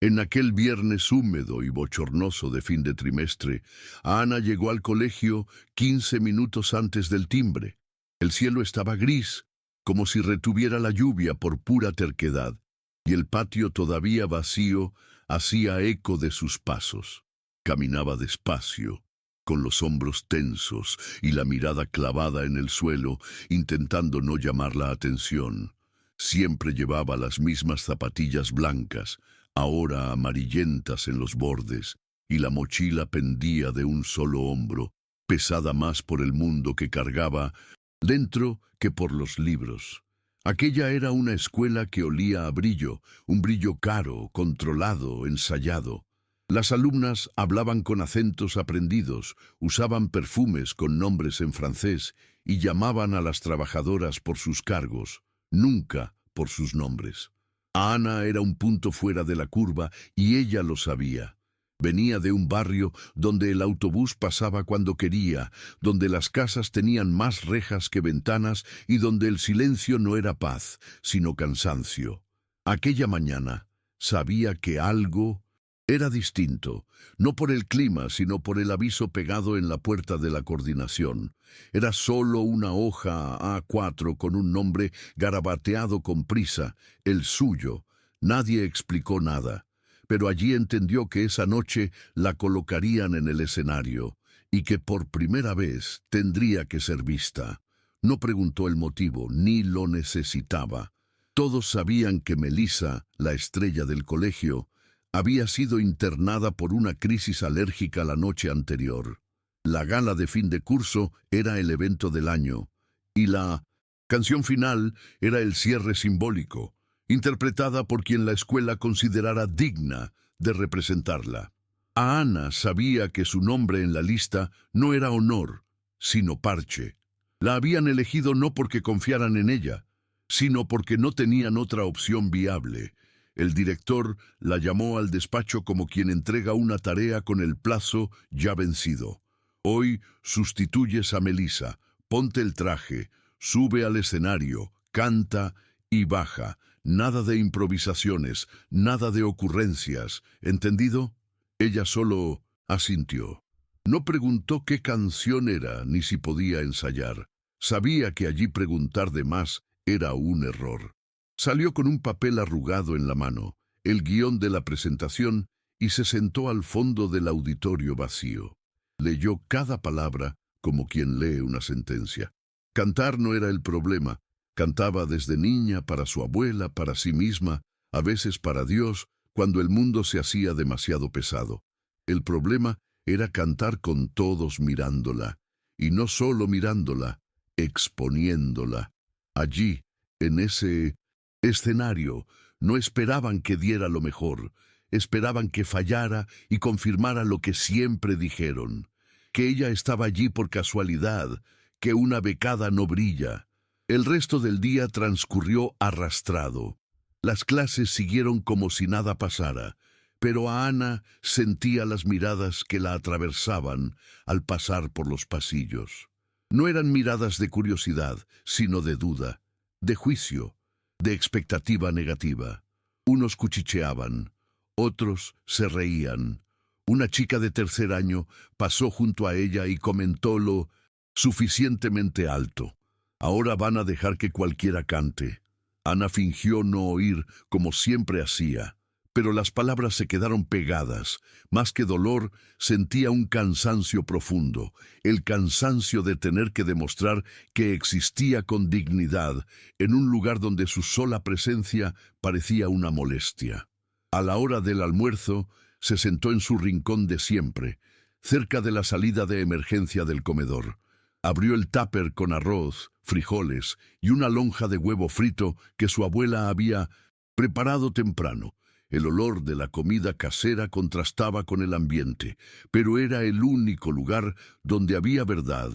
En aquel viernes húmedo y bochornoso de fin de trimestre, Ana llegó al colegio 15 minutos antes del timbre. El cielo estaba gris, como si retuviera la lluvia por pura terquedad, y el patio todavía vacío hacía eco de sus pasos. Caminaba despacio, con los hombros tensos y la mirada clavada en el suelo, intentando no llamar la atención. Siempre llevaba las mismas zapatillas blancas, ahora amarillentas en los bordes, y la mochila pendía de un solo hombro, pesada más por el mundo que cargaba dentro que por los libros. Aquella era una escuela que olía a brillo, un brillo caro, controlado, ensayado. Las alumnas hablaban con acentos aprendidos, usaban perfumes con nombres en francés y llamaban a las trabajadoras por sus cargos, nunca por sus nombres. Ana era un punto fuera de la curva y ella lo sabía. Venía de un barrio donde el autobús pasaba cuando quería, donde las casas tenían más rejas que ventanas y donde el silencio no era paz, sino cansancio. Aquella mañana sabía que algo era distinto, no por el clima, sino por el aviso pegado en la puerta de la coordinación. Era solo una hoja A4 con un nombre garabateado con prisa, el suyo. Nadie explicó nada, pero allí entendió que esa noche la colocarían en el escenario y que por primera vez tendría que ser vista. No preguntó el motivo, ni lo necesitaba. Todos sabían que Melissa, la estrella del colegio, había sido internada por una crisis alérgica la noche anterior. La gala de fin de curso era el evento del año, y la canción final era el cierre simbólico, interpretada por quien la escuela considerara digna de representarla. A Ana sabía que su nombre en la lista no era honor, sino parche. La habían elegido no porque confiaran en ella, sino porque no tenían otra opción viable. El director la llamó al despacho como quien entrega una tarea con el plazo ya vencido. Hoy sustituyes a Melissa, ponte el traje, sube al escenario, canta y baja. Nada de improvisaciones, nada de ocurrencias. ¿Entendido? Ella solo asintió. No preguntó qué canción era ni si podía ensayar. Sabía que allí preguntar de más era un error. Salió con un papel arrugado en la mano, el guión de la presentación, y se sentó al fondo del auditorio vacío. Leyó cada palabra como quien lee una sentencia. Cantar no era el problema. Cantaba desde niña para su abuela, para sí misma, a veces para Dios, cuando el mundo se hacía demasiado pesado. El problema era cantar con todos mirándola, y no solo mirándola, exponiéndola. Allí, en ese escenario, no esperaban que diera lo mejor, esperaban que fallara y confirmara lo que siempre dijeron, que ella estaba allí por casualidad, que una becada no brilla. El resto del día transcurrió arrastrado. Las clases siguieron como si nada pasara, pero a Ana sentía las miradas que la atravesaban al pasar por los pasillos. No eran miradas de curiosidad, sino de duda, de juicio, de expectativa negativa. Unos cuchicheaban, otros se reían. Una chica de tercer año pasó junto a ella y comentó lo suficientemente alto. Ahora van a dejar que cualquiera cante. Ana fingió no oír como siempre hacía, pero las palabras se quedaron pegadas. Más que dolor, sentía un cansancio profundo, el cansancio de tener que demostrar que existía con dignidad en un lugar donde su sola presencia parecía una molestia. A la hora del almuerzo, se sentó en su rincón de siempre, cerca de la salida de emergencia del comedor. Abrió el tupper con arroz, frijoles y una lonja de huevo frito que su abuela había preparado temprano. El olor de la comida casera contrastaba con el ambiente, pero era el único lugar donde había verdad.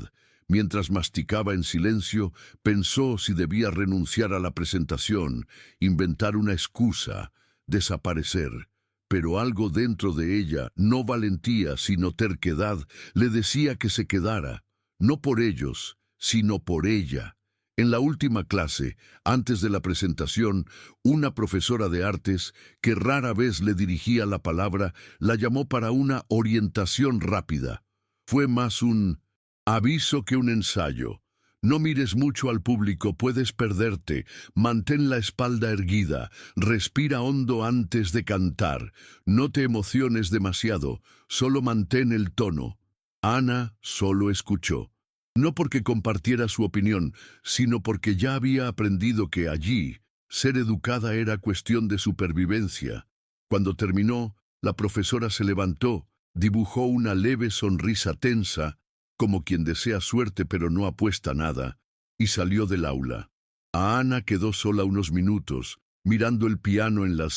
Mientras masticaba en silencio, pensó si debía renunciar a la presentación, inventar una excusa, desaparecer. Pero algo dentro de ella, no valentía, sino terquedad, le decía que se quedara. No por ellos, sino por ella. En la última clase, antes de la presentación, una profesora de artes, que rara vez le dirigía la palabra, la llamó para una orientación rápida. Fue más un aviso que un ensayo. No mires mucho al público, puedes perderte. Mantén la espalda erguida. Respira hondo antes de cantar. No te emociones demasiado. Solo mantén el tono. Ana solo escuchó. No porque compartiera su opinión, sino porque ya había aprendido que allí, ser educada era cuestión de supervivencia. Cuando terminó, la profesora se levantó, dibujó una leve sonrisa tensa, como quien desea suerte pero no apuesta nada, y salió del aula. A Ana quedó sola unos minutos, mirando el piano en la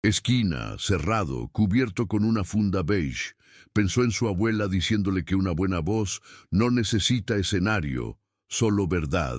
esquina, cerrado, cubierto con una funda beige. Pensó en su abuela diciéndole que una buena voz no necesita escenario, solo verdad.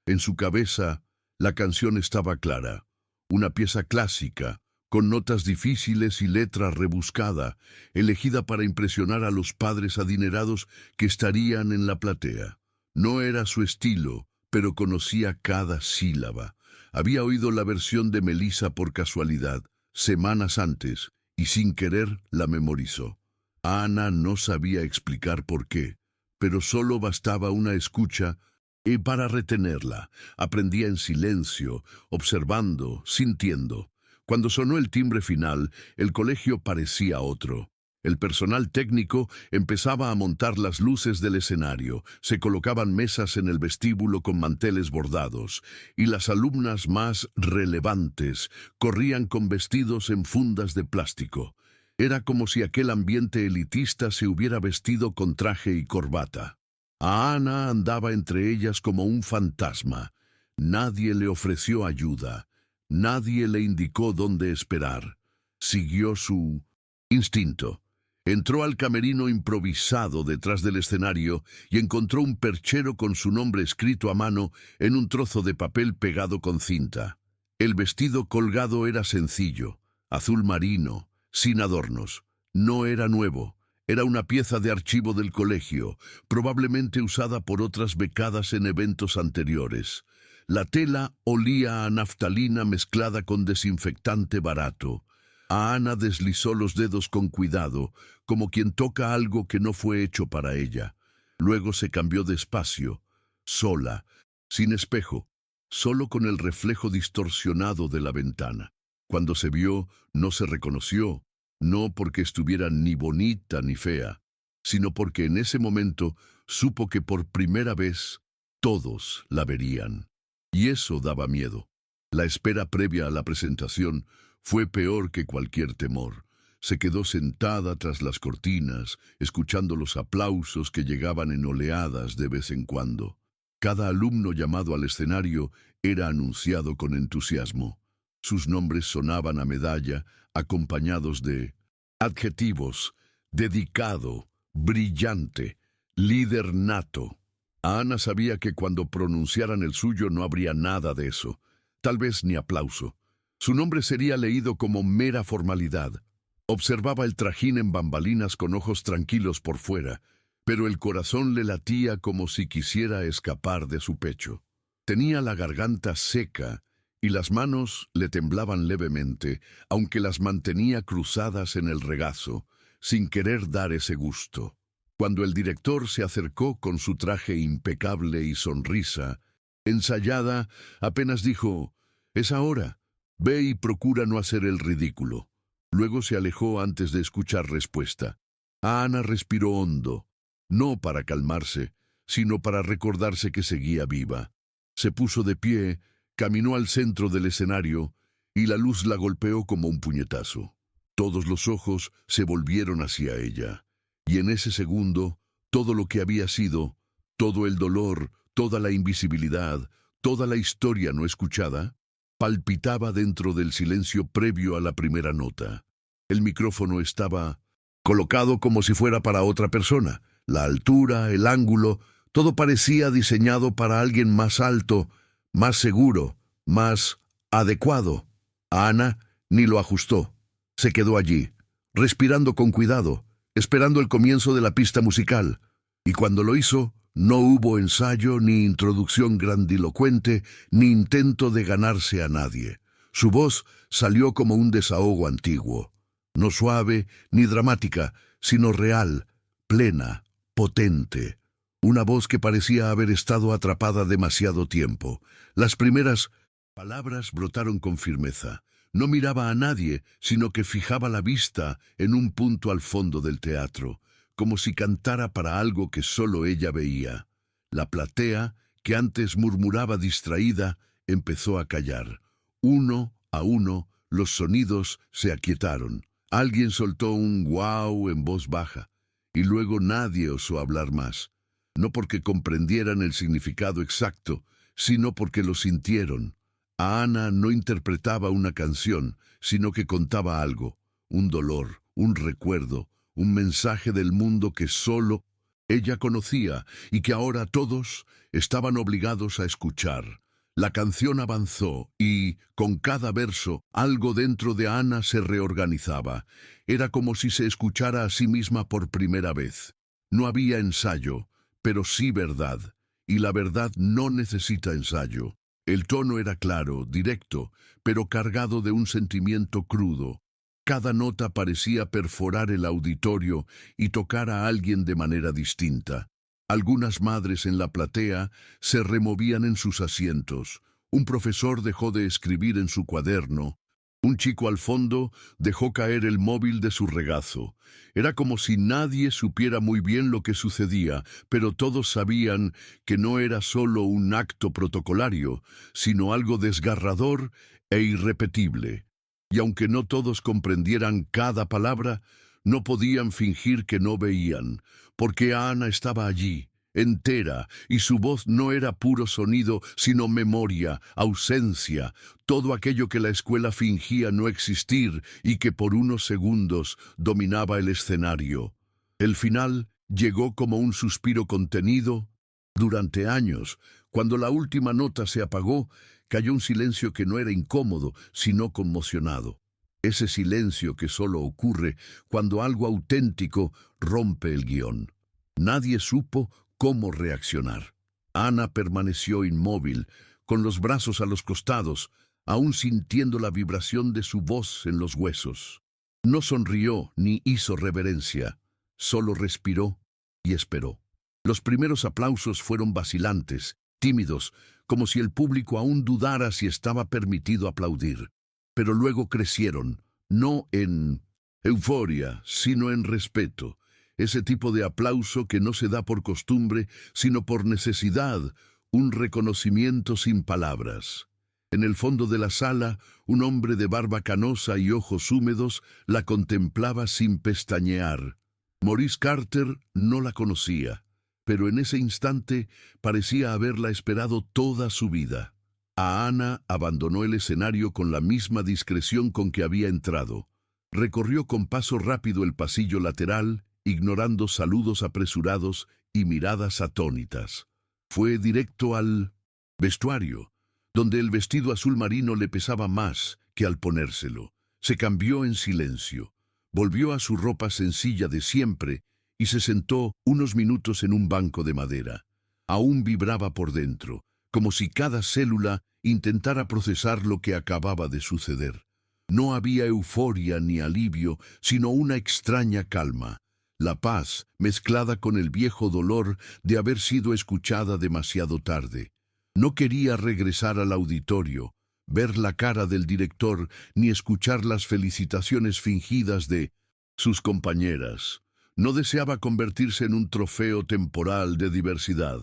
En su cabeza, la canción estaba clara. Una pieza clásica, con notas difíciles y letra rebuscada, elegida para impresionar a los padres adinerados que estarían en la platea. No era su estilo, pero conocía cada sílaba. Había oído la versión de Melissa por casualidad, semanas antes, y sin querer la memorizó. Ana no sabía explicar por qué, pero solo bastaba una escucha y para retenerla. Aprendía en silencio, observando, sintiendo. Cuando sonó el timbre final, el colegio parecía otro. El personal técnico empezaba a montar las luces del escenario, se colocaban mesas en el vestíbulo con manteles bordados, y las alumnas más relevantes corrían con vestidos en fundas de plástico. Era como si aquel ambiente elitista se hubiera vestido con traje y corbata. A Ana andaba entre ellas como un fantasma. Nadie le ofreció ayuda. Nadie le indicó dónde esperar. Siguió su instinto. Entró al camerino improvisado detrás del escenario y encontró un perchero con su nombre escrito a mano en un trozo de papel pegado con cinta. El vestido colgado era sencillo, azul marino, sin adornos. No era nuevo. Era una pieza de archivo del colegio, probablemente usada por otras becadas en eventos anteriores. La tela olía a naftalina mezclada con desinfectante barato. A Ana deslizó los dedos con cuidado, como quien toca algo que no fue hecho para ella. Luego se cambió despacio, sola, sin espejo, solo con el reflejo distorsionado de la ventana. Cuando se vio, no se reconoció, no porque estuviera ni bonita ni fea, sino porque en ese momento supo que por primera vez todos la verían. Y eso daba miedo. La espera previa a la presentación fue peor que cualquier temor. Se quedó sentada tras las cortinas, escuchando los aplausos que llegaban en oleadas de vez en cuando. Cada alumno llamado al escenario era anunciado con entusiasmo. Sus nombres sonaban a medalla, acompañados de adjetivos: dedicado, brillante, líder nato. Ana sabía que cuando pronunciaran el suyo no habría nada de eso, tal vez ni aplauso. Su nombre sería leído como mera formalidad. Observaba el trajín en bambalinas con ojos tranquilos por fuera, pero el corazón le latía como si quisiera escapar de su pecho. Tenía la garganta seca y las manos le temblaban levemente, aunque las mantenía cruzadas en el regazo, sin querer dar ese gusto. Cuando el director se acercó con su traje impecable y sonrisa ensayada, apenas dijo: «Es ahora. Ve y procura no hacer el ridículo». Luego se alejó antes de escuchar respuesta. Ana respiró hondo, no para calmarse, sino para recordarse que seguía viva. Se puso de pie, caminó al centro del escenario y la luz la golpeó como un puñetazo. Todos los ojos se volvieron hacia ella, y en ese segundo, todo lo que había sido, todo el dolor, toda la invisibilidad, toda la historia no escuchada, palpitaba dentro del silencio previo a la primera nota. El micrófono estaba colocado como si fuera para otra persona. La altura, el ángulo, todo parecía diseñado para alguien más alto, más seguro, más adecuado. Ana ni lo ajustó. Se quedó allí, respirando con cuidado, esperando el comienzo de la pista musical. Y cuando lo hizo, No hubo ensayo, ni introducción grandilocuente, ni intento de ganarse a nadie. Su voz salió como un desahogo antiguo, no suave ni dramática, sino real, plena, potente. Una voz que parecía haber estado atrapada demasiado tiempo. Las primeras palabras brotaron con firmeza. No miraba a nadie, sino que fijaba la vista en un punto al fondo del teatro, como si cantara para algo que solo ella veía. La platea, que antes murmuraba distraída, empezó a callar. Uno a uno, los sonidos se aquietaron. Alguien soltó un guau en voz baja, y luego nadie osó hablar más. No porque comprendieran el significado exacto, sino porque lo sintieron. A Ana no interpretaba una canción, sino que contaba algo, un dolor, un recuerdo, un mensaje del mundo que solo ella conocía y que ahora todos estaban obligados a escuchar. La canción avanzó y, con cada verso, algo dentro de Ana se reorganizaba. Era como si se escuchara a sí misma por primera vez. No había ensayo, pero sí verdad, y la verdad no necesita ensayo. El tono era claro, directo, pero cargado de un sentimiento crudo. Cada nota parecía perforar el auditorio y tocar a alguien de manera distinta. Algunas madres en la platea se removían en sus asientos. Un profesor dejó de escribir en su cuaderno. Un chico al fondo dejó caer el móvil de su regazo. Era como si nadie supiera muy bien lo que sucedía, pero todos sabían que no era solo un acto protocolario, sino algo desgarrador e irrepetible. Y aunque no todos comprendieran cada palabra, no podían fingir que no veían, porque Ana estaba allí, entera, y su voz no era puro sonido, sino memoria, ausencia, todo aquello que la escuela fingía no existir y que por unos segundos dominaba el escenario. El final llegó como un suspiro contenido. Durante años, cuando la última nota se apagó, cayó un silencio que no era incómodo, sino conmocionado. Ese silencio que solo ocurre cuando algo auténtico rompe el guión. Nadie supo cómo reaccionar. Ana permaneció inmóvil, con los brazos a los costados, aún sintiendo la vibración de su voz en los huesos. No sonrió ni hizo reverencia, solo respiró y esperó. Los primeros aplausos fueron vacilantes, tímidos, como si el público aún dudara si estaba permitido aplaudir. Pero luego crecieron, no en euforia, sino en respeto. Ese tipo de aplauso que no se da por costumbre, sino por necesidad, un reconocimiento sin palabras. En el fondo de la sala, un hombre de barba canosa y ojos húmedos la contemplaba sin pestañear. Maurice Carter no la conocía, pero en ese instante parecía haberla esperado toda su vida. A Ana abandonó el escenario con la misma discreción con que había entrado. Recorrió con paso rápido el pasillo lateral, ignorando saludos apresurados y miradas atónitas. Fue directo al vestuario, donde el vestido azul marino le pesaba más que al ponérselo. Se cambió en silencio, volvió a su ropa sencilla de siempre y se sentó unos minutos en un banco de madera. Aún vibraba por dentro, como si cada célula intentara procesar lo que acababa de suceder. No había euforia ni alivio, sino una extraña calma. La paz mezclada con el viejo dolor de haber sido escuchada demasiado tarde. No quería regresar al auditorio, ver la cara del director, ni escuchar las felicitaciones fingidas de sus compañeras. No deseaba convertirse en un trofeo temporal de diversidad.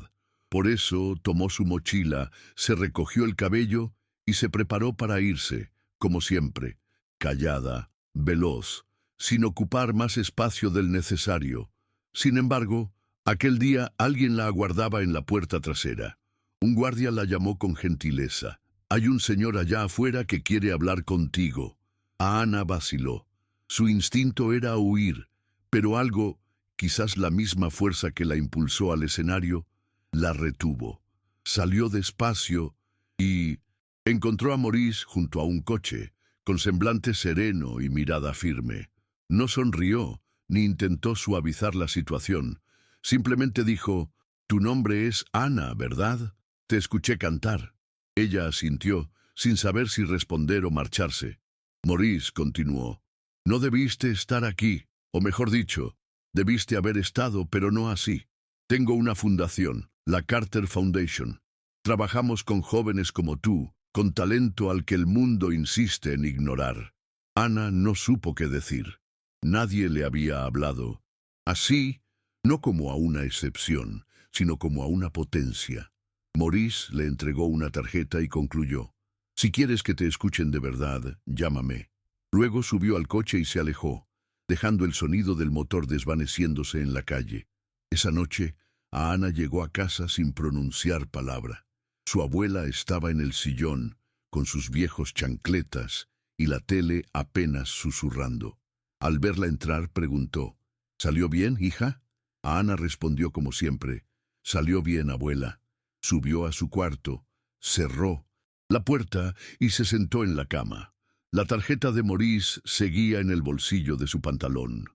Por eso tomó su mochila, se recogió el cabello y se preparó para irse, como siempre, callada, veloz, sin ocupar más espacio del necesario. Sin embargo, aquel día alguien la aguardaba en la puerta trasera. Un guardia la llamó con gentileza. «Hay un señor allá afuera que quiere hablar contigo». A Ana vaciló. Su instinto era huir, pero algo, quizás la misma fuerza que la impulsó al escenario, la retuvo. Salió despacio y encontró a Maurice junto a un coche, con semblante sereno y mirada firme. No sonrió, ni intentó suavizar la situación. Simplemente dijo: Tu nombre es Ana, ¿verdad? Te escuché cantar. Ella asintió, sin saber si responder o marcharse. Maurice continuó. No debiste estar aquí, o mejor dicho, debiste haber estado, pero no así. Tengo una fundación, la Carter Foundation. Trabajamos con jóvenes como tú, con talento al que el mundo insiste en ignorar. Ana no supo qué decir. Nadie le había hablado. Así, no como a una excepción, sino como a una potencia. Maurice le entregó una tarjeta y concluyó. Si quieres que te escuchen de verdad, llámame. Luego subió al coche y se alejó, dejando el sonido del motor desvaneciéndose en la calle. Esa noche, Ana llegó a casa sin pronunciar palabra. Su abuela estaba en el sillón, con sus viejos chancletas, y la tele apenas susurrando. Al verla entrar, preguntó, ¿Salió bien, hija? Ana respondió como siempre, salió bien, abuela. Subió a su cuarto, cerró la puerta y se sentó en la cama. La tarjeta de Maurice seguía en el bolsillo de su pantalón.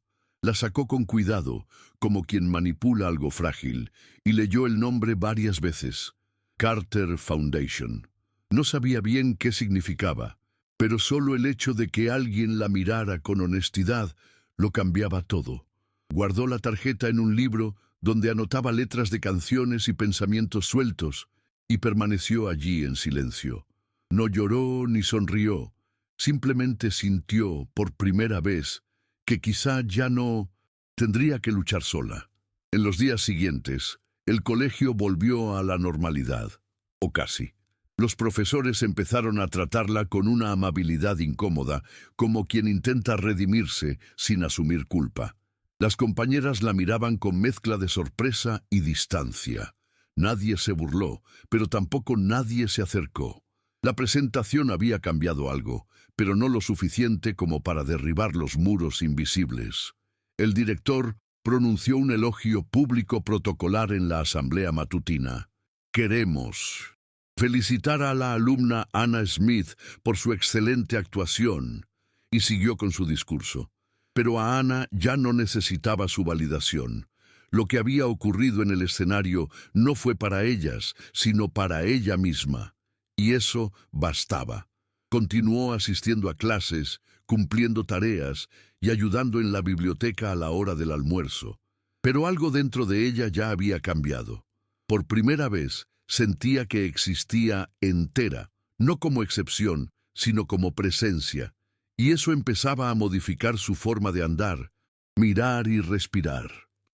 La sacó con cuidado, como quien manipula algo frágil, y leyó el nombre varias veces. Carter Foundation. No sabía bien qué significaba, pero solo el hecho de que alguien la mirara con honestidad lo cambiaba todo. Guardó la tarjeta en un libro donde anotaba letras de canciones y pensamientos sueltos, y permaneció allí en silencio. No lloró ni sonrió, simplemente sintió por primera vez que quizá ya no tendría que luchar sola. En los días siguientes, el colegio volvió a la normalidad, o casi. Los profesores empezaron a tratarla con una amabilidad incómoda, como quien intenta redimirse sin asumir culpa. Las compañeras la miraban con mezcla de sorpresa y distancia. Nadie se burló, pero tampoco nadie se acercó. La presentación había cambiado algo, pero no lo suficiente como para derribar los muros invisibles. El director pronunció un elogio público protocolar en la asamblea matutina. Queremos felicitar a la alumna Anna Smith por su excelente actuación, y siguió con su discurso. Pero a Ana ya no necesitaba su validación. Lo que había ocurrido en el escenario no fue para ellas, sino para ella misma. Y eso bastaba. Continuó asistiendo a clases, cumpliendo tareas y ayudando en la biblioteca a la hora del almuerzo. Pero algo dentro de ella ya había cambiado. Por primera vez sentía que existía entera, no como excepción, sino como presencia. Y eso empezaba a modificar su forma de andar, mirar y respirar.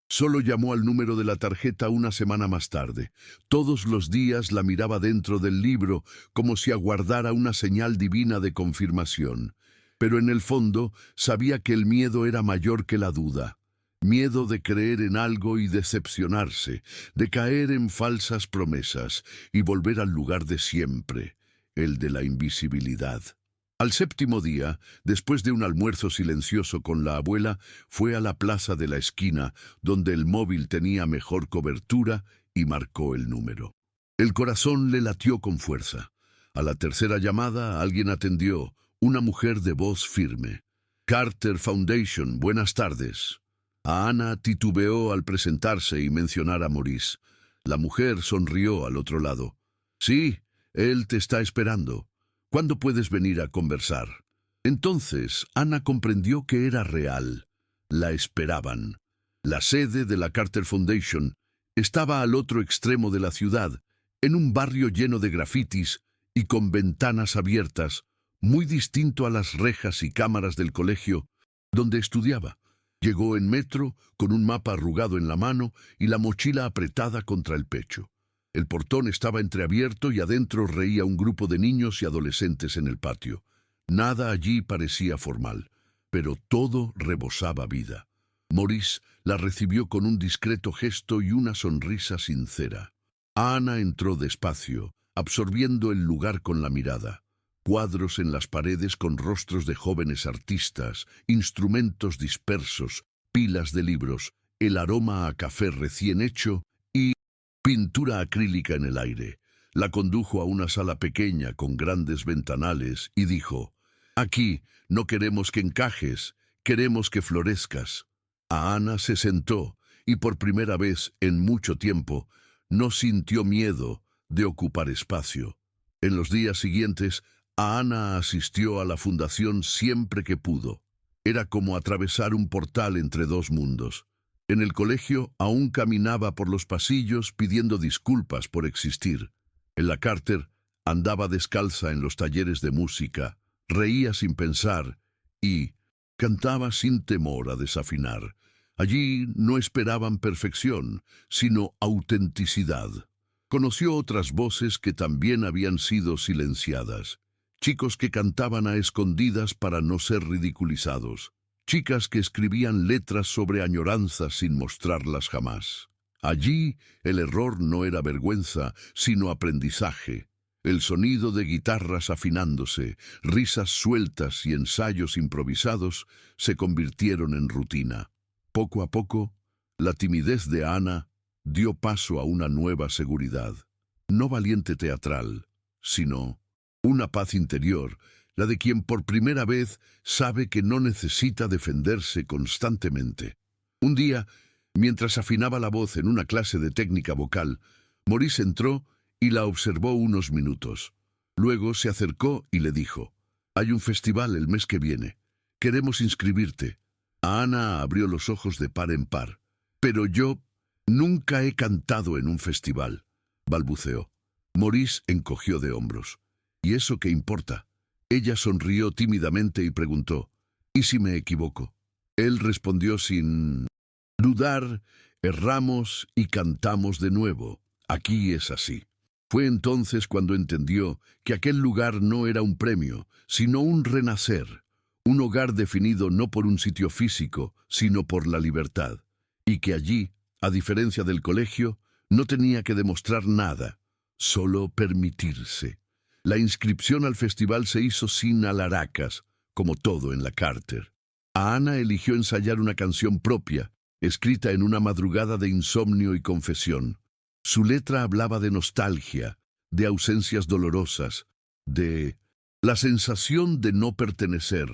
Solo llamó al número de la tarjeta una semana más tarde. Todos los días la miraba dentro del libro como si aguardara una señal divina de confirmación. Pero en el fondo sabía que el miedo era mayor que la duda. Miedo de creer en algo y decepcionarse, de caer en falsas promesas y volver al lugar de siempre, el de la invisibilidad. Al séptimo día, después de un almuerzo silencioso con la abuela, fue a la plaza de la esquina, donde el móvil tenía mejor cobertura, y marcó el número. El corazón le latió con fuerza. A la tercera llamada, alguien atendió, una mujer de voz firme. Carter Foundation, buenas tardes. A Ana titubeó al presentarse y mencionar a Maurice. La mujer sonrió al otro lado. Sí, él te está esperando. ¿Cuándo puedes venir a conversar? Entonces, Ana comprendió que era real. La esperaban. La sede de la Carter Foundation estaba al otro extremo de la ciudad, en un barrio lleno de grafitis y con ventanas abiertas, muy distinto a las rejas y cámaras del colegio donde estudiaba. Llegó en metro, con un mapa arrugado en la mano y la mochila apretada contra el pecho. El portón estaba entreabierto y adentro reía un grupo de niños y adolescentes en el patio. Nada allí parecía formal, pero todo rebosaba vida. Maurice la recibió con un discreto gesto y una sonrisa sincera. Ana entró despacio, absorbiendo el lugar con la mirada. Cuadros en las paredes con rostros de jóvenes artistas, instrumentos dispersos, pilas de libros, el aroma a café recién hecho y pintura acrílica en el aire. La condujo a una sala pequeña con grandes ventanales y dijo, «Aquí no queremos que encajes, queremos que florezcas». A Ana se sentó y por primera vez en mucho tiempo no sintió miedo de ocupar espacio. En los días siguientes, Ana asistió a la fundación siempre que pudo. Era como atravesar un portal entre dos mundos. En el colegio aún caminaba por los pasillos pidiendo disculpas por existir. En la Carter andaba descalza en los talleres de música, reía sin pensar y cantaba sin temor a desafinar. Allí no esperaban perfección, sino autenticidad. Conoció otras voces que también habían sido silenciadas. Chicos que cantaban a escondidas para no ser ridiculizados. Chicas que escribían letras sobre añoranzas sin mostrarlas jamás. Allí el error no era vergüenza, sino aprendizaje. El sonido de guitarras afinándose, risas sueltas y ensayos improvisados se convirtieron en rutina. Poco a poco, la timidez de Ana dio paso a una nueva seguridad. No valiente teatral, sino una paz interior, la de quien por primera vez sabe que no necesita defenderse constantemente. Un día, mientras afinaba la voz en una clase de técnica vocal, Maurice entró y la observó unos minutos. Luego se acercó y le dijo: «Hay un festival el mes que viene. Queremos inscribirte». Ana abrió los ojos de par en par. «Pero yo nunca he cantado en un festival», balbuceó. Maurice encogió de hombros. «¿Y eso qué importa?». Ella sonrió tímidamente y preguntó: «¿Y si me equivoco?». Él respondió sin dudar: «Erramos y cantamos de nuevo. Aquí es así». Fue entonces cuando entendió que aquel lugar no era un premio, sino un renacer, un hogar definido no por un sitio físico, sino por la libertad, y que allí, a diferencia del colegio, no tenía que demostrar nada, solo permitirse. La inscripción al festival se hizo sin alaracas, como todo en la Carter. Ana eligió ensayar una canción propia, escrita en una madrugada de insomnio y confesión. Su letra hablaba de nostalgia, de ausencias dolorosas, de la sensación de no pertenecer.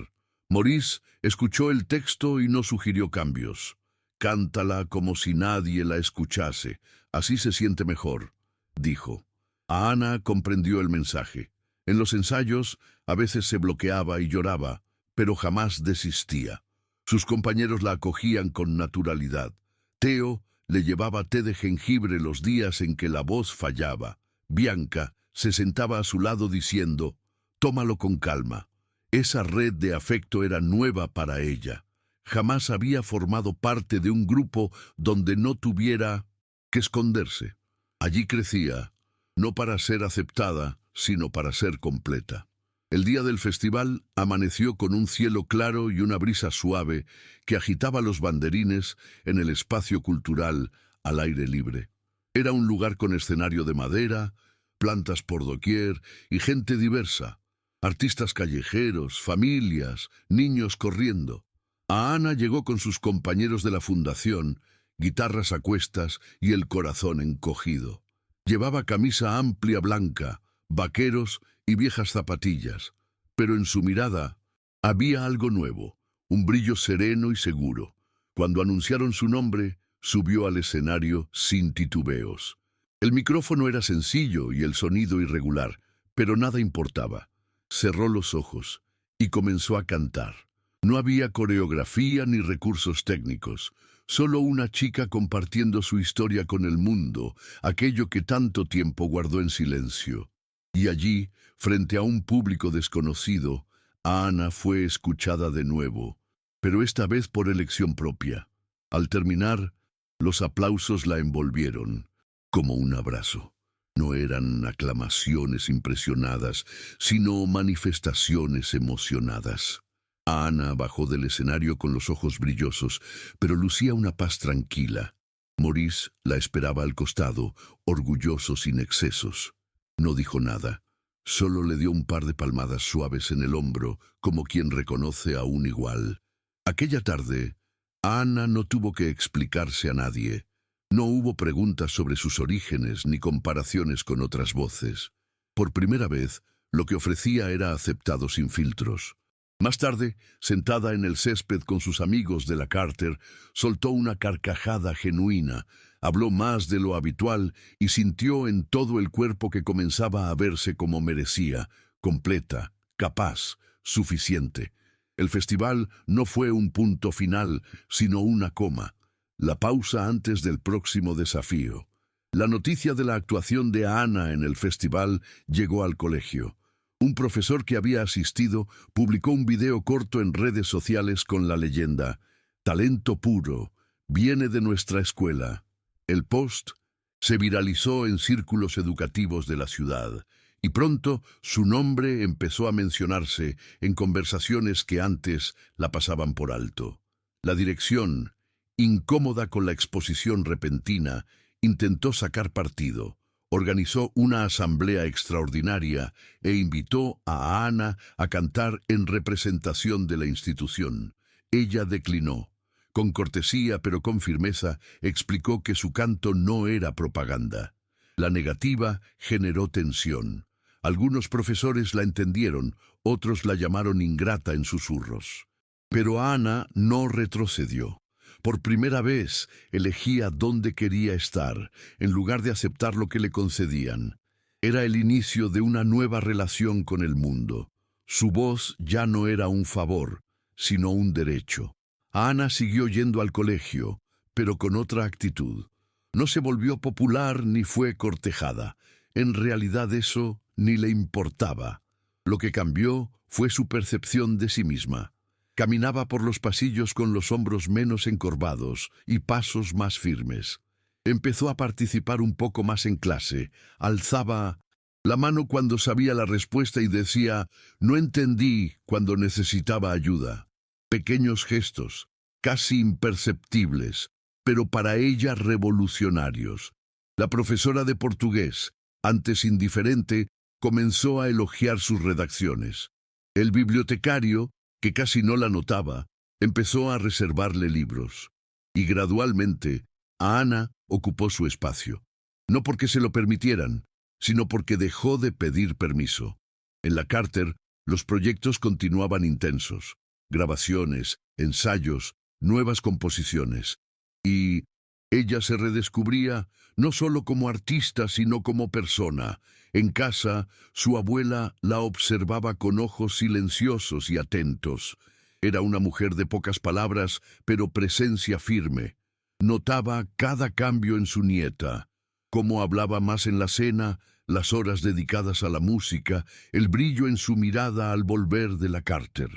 Maurice escuchó el texto y no sugirió cambios. «Cántala como si nadie la escuchase, así se siente mejor», dijo. Ana comprendió el mensaje. En los ensayos a veces se bloqueaba y lloraba, pero jamás desistía. Sus compañeros la acogían con naturalidad. Theo le llevaba té de jengibre los días en que la voz fallaba. Bianca se sentaba a su lado diciendo: «Tómalo con calma». Esa red de afecto era nueva para ella. Jamás había formado parte de un grupo donde no tuviera que esconderse. Allí crecía, no para ser aceptada, sino para ser completa. El día del festival amaneció con un cielo claro y una brisa suave que agitaba los banderines en el espacio cultural al aire libre. Era un lugar con escenario de madera, plantas por doquier y gente diversa. Artistas callejeros, familias, niños corriendo. A Ana llegó con sus compañeros de la fundación, guitarras a cuestas y el corazón encogido. Llevaba camisa amplia blanca, vaqueros y viejas zapatillas, pero en su mirada había algo nuevo, un brillo sereno y seguro. Cuando anunciaron su nombre, subió al escenario sin titubeos. El micrófono era sencillo y el sonido irregular, pero nada importaba. Cerró los ojos y comenzó a cantar. No había coreografía ni recursos técnicos, solo una chica compartiendo su historia con el mundo, aquello que tanto tiempo guardó en silencio. Y allí, frente a un público desconocido, Ana fue escuchada de nuevo, pero esta vez por elección propia. Al terminar, los aplausos la envolvieron, como un abrazo. No eran aclamaciones impresionadas, sino manifestaciones emocionadas. Ana bajó del escenario con los ojos brillosos, pero lucía una paz tranquila. Maurice la esperaba al costado, orgulloso sin excesos. No dijo nada, solo le dio un par de palmadas suaves en el hombro, como quien reconoce a un igual. Aquella tarde, Ana no tuvo que explicarse a nadie. No hubo preguntas sobre sus orígenes ni comparaciones con otras voces. Por primera vez, lo que ofrecía era aceptado sin filtros. Más tarde, sentada en el césped con sus amigos de la Carter, soltó una carcajada genuina, Habló más de lo habitual y sintió en todo el cuerpo que comenzaba a verse como merecía, completa, capaz, suficiente. El festival no fue un punto final, sino una coma, la pausa antes del próximo desafío. La noticia de la actuación de Ana en el festival llegó al colegio. Un profesor que había asistido publicó un video corto en redes sociales con la leyenda «Talento puro, viene de nuestra escuela». El post se viralizó en círculos educativos de la ciudad y pronto su nombre empezó a mencionarse en conversaciones que antes la pasaban por alto. La dirección, incómoda con la exposición repentina, intentó sacar partido. Organizó una asamblea extraordinaria e invitó a Ana a cantar en representación de la institución. Ella declinó. Con cortesía pero con firmeza explicó que su canto no era propaganda. La negativa generó tensión. Algunos profesores la entendieron, otros la llamaron ingrata en susurros. Pero Ana no retrocedió. Por primera vez elegía dónde quería estar, en lugar de aceptar lo que le concedían. Era el inicio de una nueva relación con el mundo. Su voz ya no era un favor, sino un derecho. Ana siguió yendo al colegio, pero con otra actitud. No se volvió popular ni fue cortejada. En realidad eso ni le importaba. Lo que cambió fue su percepción de sí misma. Caminaba por los pasillos con los hombros menos encorvados y pasos más firmes. Empezó a participar un poco más en clase. Alzaba la mano cuando sabía la respuesta y decía, «No entendí», cuando necesitaba ayuda. Pequeños gestos, casi imperceptibles, pero para ella revolucionarios. La profesora de portugués, antes indiferente, comenzó a elogiar sus redacciones. El bibliotecario, que casi no la notaba, empezó a reservarle libros. Y gradualmente, Ana ocupó su espacio. No porque se lo permitieran, sino porque dejó de pedir permiso. En la Carter, los proyectos continuaban intensos. Grabaciones, ensayos, nuevas composiciones. Y ella se redescubría no solo como artista, sino como persona. En casa, su abuela la observaba con ojos silenciosos y atentos. Era una mujer de pocas palabras, pero presencia firme. Notaba cada cambio en su nieta, cómo hablaba más en la cena, las horas dedicadas a la música, el brillo en su mirada al volver de la Carter.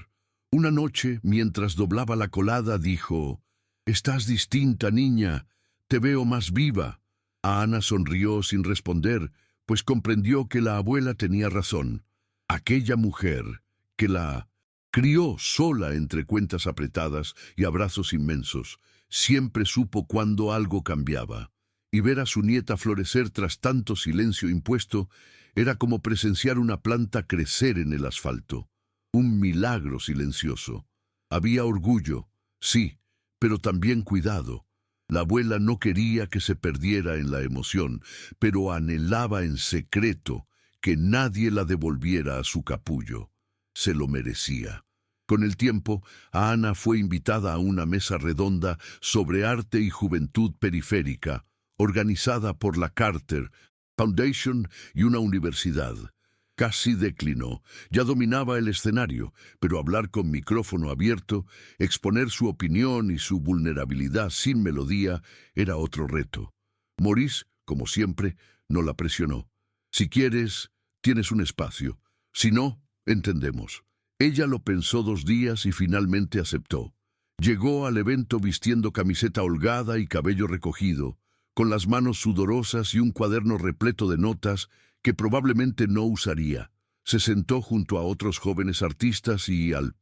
Una noche, mientras doblaba la colada, dijo, «Estás distinta, niña, te veo más viva». Ana sonrió sin responder, pues comprendió que la abuela tenía razón. Aquella mujer, que la crió sola entre cuentas apretadas y abrazos inmensos, siempre supo cuando algo cambiaba. Y ver a su nieta florecer tras tanto silencio impuesto era como presenciar una planta crecer en el asfalto. Un milagro silencioso. Había orgullo, sí, pero también cuidado. La abuela no quería que se perdiera en la emoción, pero anhelaba en secreto que nadie la devolviera a su capullo. Se lo merecía. Con el tiempo, Ana fue invitada a una mesa redonda sobre arte y juventud periférica, organizada por la Carter Foundation y una universidad. Casi declinó. Ya dominaba el escenario, pero hablar con micrófono abierto, exponer su opinión y su vulnerabilidad sin melodía, era otro reto. Maurice, como siempre, no la presionó. Si quieres, tienes un espacio. Si no, entendemos. Ella lo pensó 2 días y finalmente aceptó. Llegó al evento vistiendo camiseta holgada y cabello recogido, con las manos sudorosas y un cuaderno repleto de notas que probablemente no usaría. Se sentó junto a otros jóvenes artistas y, al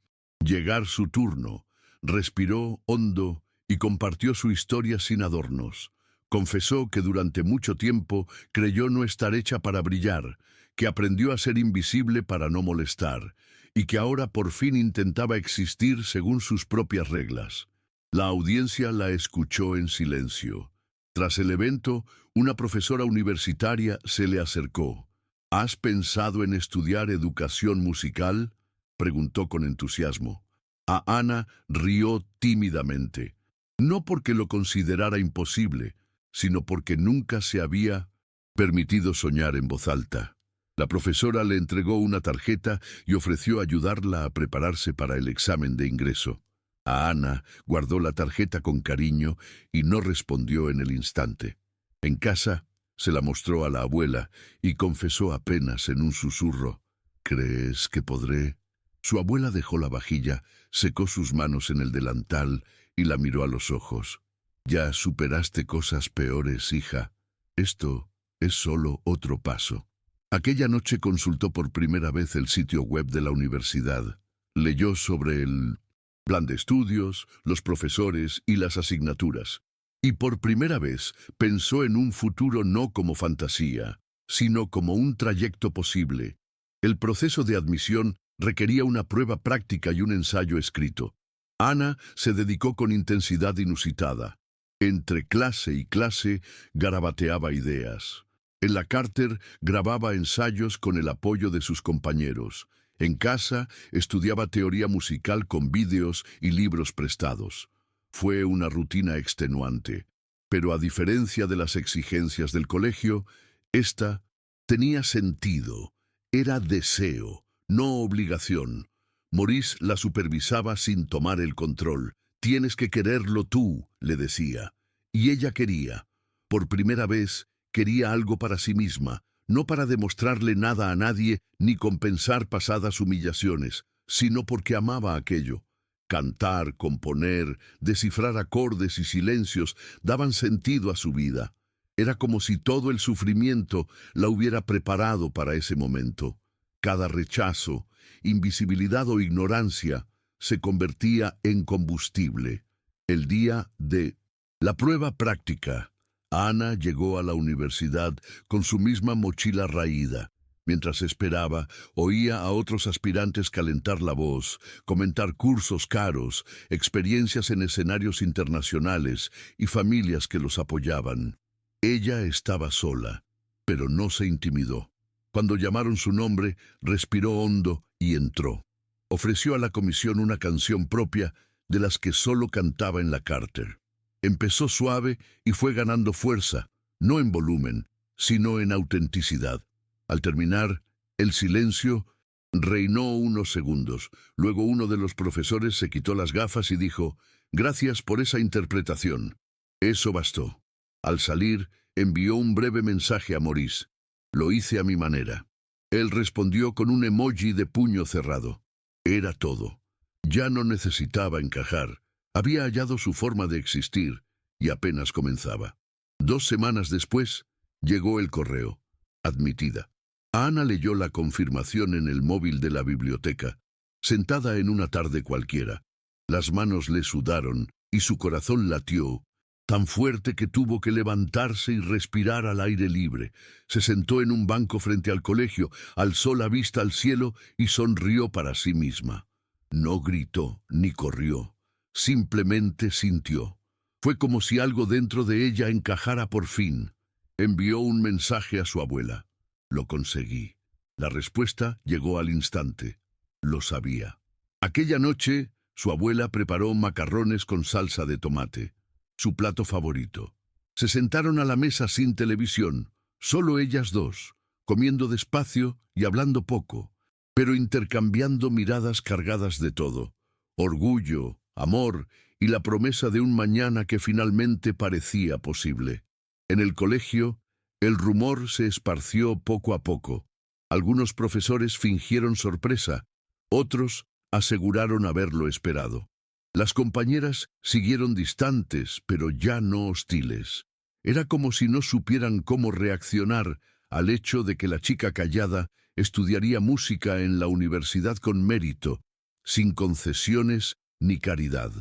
llegar su turno, respiró hondo y compartió su historia sin adornos. Confesó que durante mucho tiempo creyó no estar hecha para brillar, que aprendió a ser invisible para no molestar, y que ahora por fin intentaba existir según sus propias reglas. La audiencia la escuchó en silencio. Tras el evento, una profesora universitaria se le acercó. «¿Has pensado en estudiar educación musical?», preguntó con entusiasmo. A Ana rió tímidamente. No porque lo considerara imposible, sino porque nunca se había permitido soñar en voz alta. La profesora le entregó una tarjeta y ofreció ayudarla a prepararse para el examen de ingreso. A Ana guardó la tarjeta con cariño y no respondió en el instante. En casa se la mostró a la abuela y confesó apenas en un susurro: ¿Crees que podré? Su abuela dejó la vajilla, secó sus manos en el delantal y la miró a los ojos. Ya superaste cosas peores, hija. Esto es solo otro paso. Aquella noche consultó por primera vez el sitio web de la universidad. Leyó sobre el plan de estudios, los profesores y las asignaturas. Y por primera vez pensó en un futuro no como fantasía, sino como un trayecto posible. El proceso de admisión requería una prueba práctica y un ensayo escrito. Ana se dedicó con intensidad inusitada. Entre clase y clase garabateaba ideas. En la Carter grababa ensayos con el apoyo de sus compañeros. En casa estudiaba teoría musical con vídeos y libros prestados. Fue una rutina extenuante, pero a diferencia de las exigencias del colegio, esta tenía sentido. Era deseo, no obligación. Maurice la supervisaba sin tomar el control. «Tienes que quererlo tú», le decía. Y ella quería. Por primera vez, quería algo para sí misma, no para demostrarle nada a nadie ni compensar pasadas humillaciones, sino porque amaba aquello. Cantar, componer, descifrar acordes y silencios daban sentido a su vida. Era como si todo el sufrimiento la hubiera preparado para ese momento. Cada rechazo, invisibilidad o ignorancia se convertía en combustible. El día de la prueba práctica, Ana llegó a la universidad con su misma mochila raída. Mientras esperaba, oía a otros aspirantes calentar la voz, comentar cursos caros, experiencias en escenarios internacionales y familias que los apoyaban. Ella estaba sola, pero no se intimidó. Cuando llamaron su nombre, respiró hondo y entró. Ofreció a la comisión una canción propia de las que solo cantaba en la Carter. Empezó suave y fue ganando fuerza, no en volumen, sino en autenticidad. Al terminar, el silencio reinó unos segundos. Luego uno de los profesores se quitó las gafas y dijo: «Gracias por esa interpretación». Eso bastó. Al salir, envió un breve mensaje a Maurice. «Lo hice a mi manera». Él respondió con un emoji de puño cerrado. Era todo. Ya no necesitaba encajar. Había hallado su forma de existir y apenas comenzaba. 2 semanas después, llegó el correo. Admitida. Ana leyó la confirmación en el móvil de la biblioteca, sentada en una tarde cualquiera. Las manos le sudaron y su corazón latió, tan fuerte que tuvo que levantarse y respirar al aire libre. Se sentó en un banco frente al colegio, alzó la vista al cielo y sonrió para sí misma. No gritó ni corrió, simplemente sintió. Fue como si algo dentro de ella encajara por fin. Envió un mensaje a su abuela. Lo conseguí. La respuesta llegó al instante. Lo sabía. Aquella noche, su abuela preparó macarrones con salsa de tomate, su plato favorito. Se sentaron a la mesa sin televisión, solo ellas dos, comiendo despacio y hablando poco, pero intercambiando miradas cargadas de todo: orgullo, amor y la promesa de un mañana que finalmente parecía posible. En el colegio, el rumor se esparció poco a poco. Algunos profesores fingieron sorpresa, otros aseguraron haberlo esperado. Las compañeras siguieron distantes, pero ya no hostiles. Era como si no supieran cómo reaccionar al hecho de que la chica callada estudiaría música en la universidad con mérito, sin concesiones ni caridad.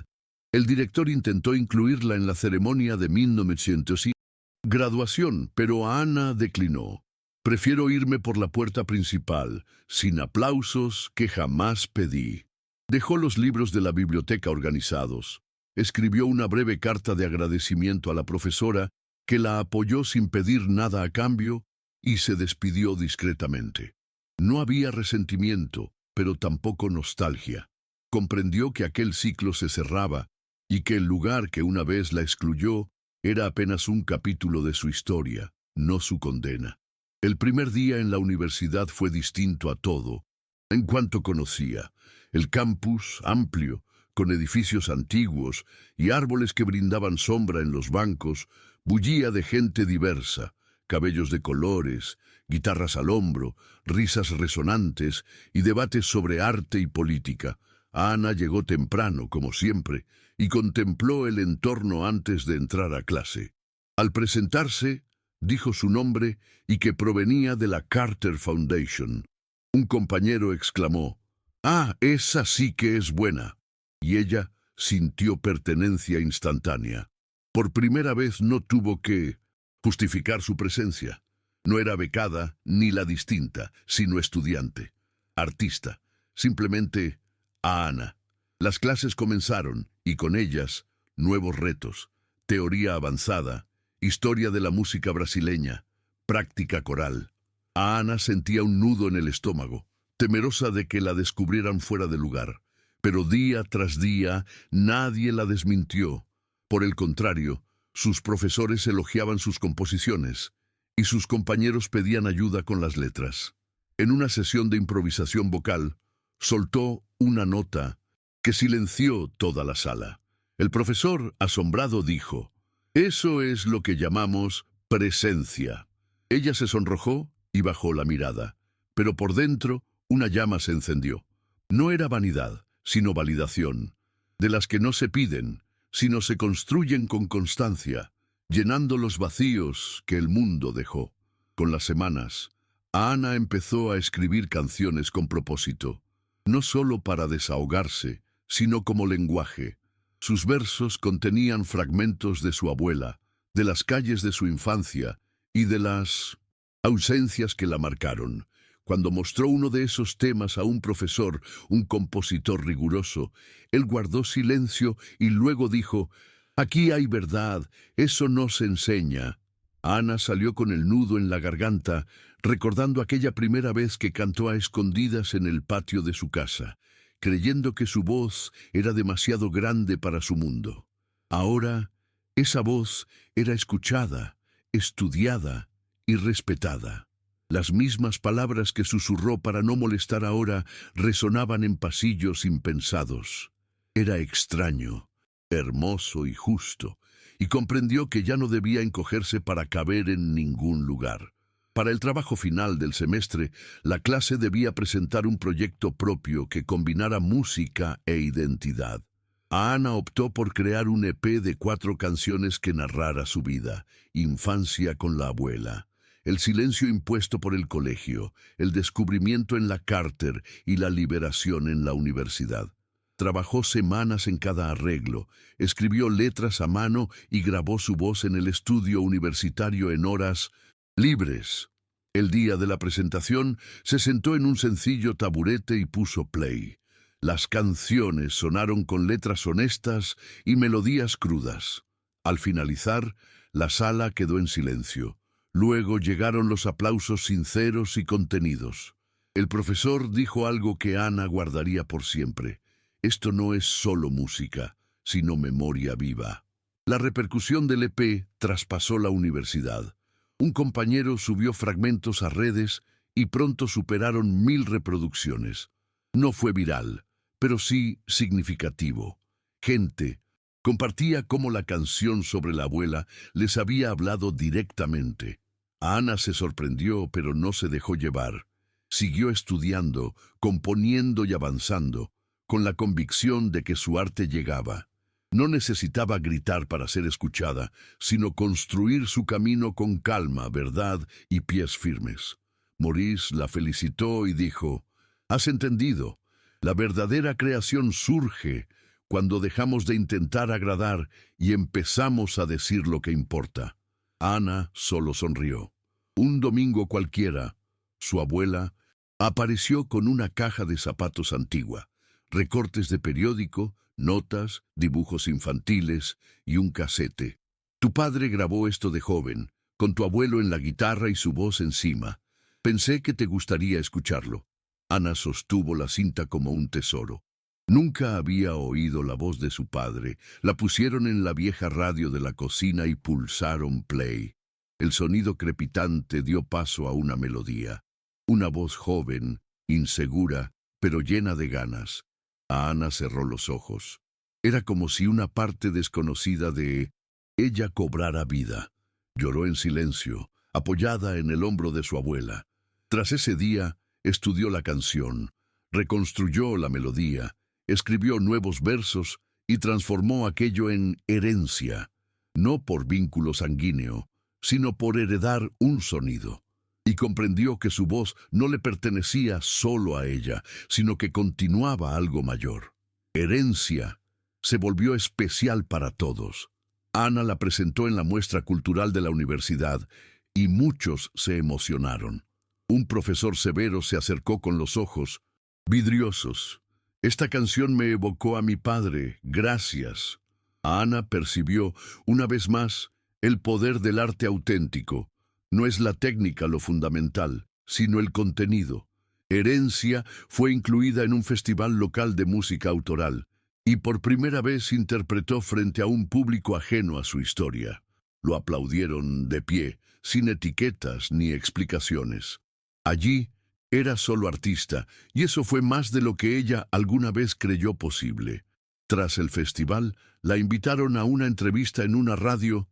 El director intentó incluirla en la ceremonia de 1900 graduación, pero Ana declinó. «Prefiero irme por la puerta principal, sin aplausos que jamás pedí». Dejó los libros de la biblioteca organizados. Escribió una breve carta de agradecimiento a la profesora, que la apoyó sin pedir nada a cambio, y se despidió discretamente. No había resentimiento, pero tampoco nostalgia. Comprendió que aquel ciclo se cerraba y que el lugar que una vez la excluyó Era apenas un capítulo de su historia, no su condena. El primer día en la universidad fue distinto a todo. En cuanto conocía, el campus, amplio, con edificios antiguos y árboles que brindaban sombra en los bancos, bullía de gente diversa, cabellos de colores, guitarras al hombro, risas resonantes y debates sobre arte y política. Ana llegó temprano, como siempre, y contempló el entorno antes de entrar a clase. Al presentarse, dijo su nombre y que provenía de la Carter Foundation. Un compañero exclamó: «Ah, esa sí que es buena». Y ella sintió pertenencia instantánea. Por primera vez no tuvo que justificar su presencia. No era becada ni la distinta, sino estudiante, artista, simplemente Ana. Las clases comenzaron, y con ellas, nuevos retos, teoría avanzada, historia de la música brasileña, práctica coral. Ana sentía un nudo en el estómago, temerosa de que la descubrieran fuera de lugar. Pero día tras día nadie la desmintió. Por el contrario, sus profesores elogiaban sus composiciones y sus compañeros pedían ayuda con las letras. En una sesión de improvisación vocal, soltó una nota que silenció toda la sala. El profesor, asombrado, dijo: «Eso es lo que llamamos presencia». Ella se sonrojó y bajó la mirada, pero por dentro una llama se encendió. No era vanidad, sino validación, de las que no se piden, sino se construyen con constancia, llenando los vacíos que el mundo dejó. Con las semanas, Ana empezó a escribir canciones con propósito, no solo para desahogarse, sino como lenguaje. Sus versos contenían fragmentos de su abuela, de las calles de su infancia y de las ausencias que la marcaron. Cuando mostró uno de esos temas a un profesor, un compositor riguroso, él guardó silencio y luego dijo: «Aquí hay verdad, eso no se enseña». Ana salió con el nudo en la garganta, recordando aquella primera vez que cantó a escondidas en el patio de su casa, creyendo que su voz era demasiado grande para su mundo. Ahora, esa voz era escuchada, estudiada y respetada. Las mismas palabras que susurró para no molestar ahora resonaban en pasillos impensados. Era extraño, hermoso y justo, y comprendió que ya no debía encogerse para caber en ningún lugar. Para el trabajo final del semestre, la clase debía presentar un proyecto propio que combinara música e identidad. Ana optó por crear un EP de 4 canciones que narrara su vida, infancia con la abuela, el silencio impuesto por el colegio, el descubrimiento en la Carter y la liberación en la universidad. Trabajó semanas en cada arreglo, escribió letras a mano y grabó su voz en el estudio universitario en horas libres. El día de la presentación se sentó en un sencillo taburete y puso play. Las canciones sonaron con letras honestas y melodías crudas. Al finalizar, la sala quedó en silencio. Luego llegaron los aplausos sinceros y contenidos. El profesor dijo algo que Ana guardaría por siempre: «Esto no es solo música, sino memoria viva». La repercusión del EP traspasó la universidad. Un compañero subió fragmentos a redes y pronto superaron 1000 reproducciones. No fue viral, pero sí significativo. Gente compartía cómo la canción sobre la abuela les había hablado directamente. Ana se sorprendió, pero no se dejó llevar. Siguió estudiando, componiendo y avanzando, con la convicción de que su arte llegaba. No necesitaba gritar para ser escuchada, sino construir su camino con calma, verdad y pies firmes. Maurice la felicitó y dijo: «Has entendido. La verdadera creación surge cuando dejamos de intentar agradar y empezamos a decir lo que importa». Ana solo sonrió. Un domingo cualquiera, su abuela apareció con una caja de zapatos antigua, recortes de periódico, notas, dibujos infantiles y un casete. «Tu padre grabó esto de joven, con tu abuelo en la guitarra y su voz encima. Pensé que te gustaría escucharlo». Ana sostuvo la cinta como un tesoro. Nunca había oído la voz de su padre. La pusieron en la vieja radio de la cocina y pulsaron play. El sonido crepitante dio paso a una melodía. Una voz joven, insegura, pero llena de ganas. Ana cerró los ojos. Era como si una parte desconocida de ella cobrara vida. Lloró en silencio, apoyada en el hombro de su abuela. Tras ese día, estudió la canción, reconstruyó la melodía, escribió nuevos versos y transformó aquello en herencia, no por vínculo sanguíneo, sino por heredar un sonido. Y comprendió que su voz no le pertenecía solo a ella, sino que continuaba algo mayor. Herencia se volvió especial para todos. Ana la presentó en la muestra cultural de la universidad y muchos se emocionaron. Un profesor severo se acercó con los ojos vidriosos. Esta canción me evocó a mi padre, gracias. Ana percibió, una vez más, el poder del arte auténtico. No es la técnica lo fundamental, sino el contenido. Herencia fue incluida en un festival local de música autoral y por primera vez interpretó frente a un público ajeno a su historia. Lo aplaudieron de pie, sin etiquetas ni explicaciones. Allí era solo artista, y eso fue más de lo que ella alguna vez creyó posible. Tras el festival, la invitaron a una entrevista en una radio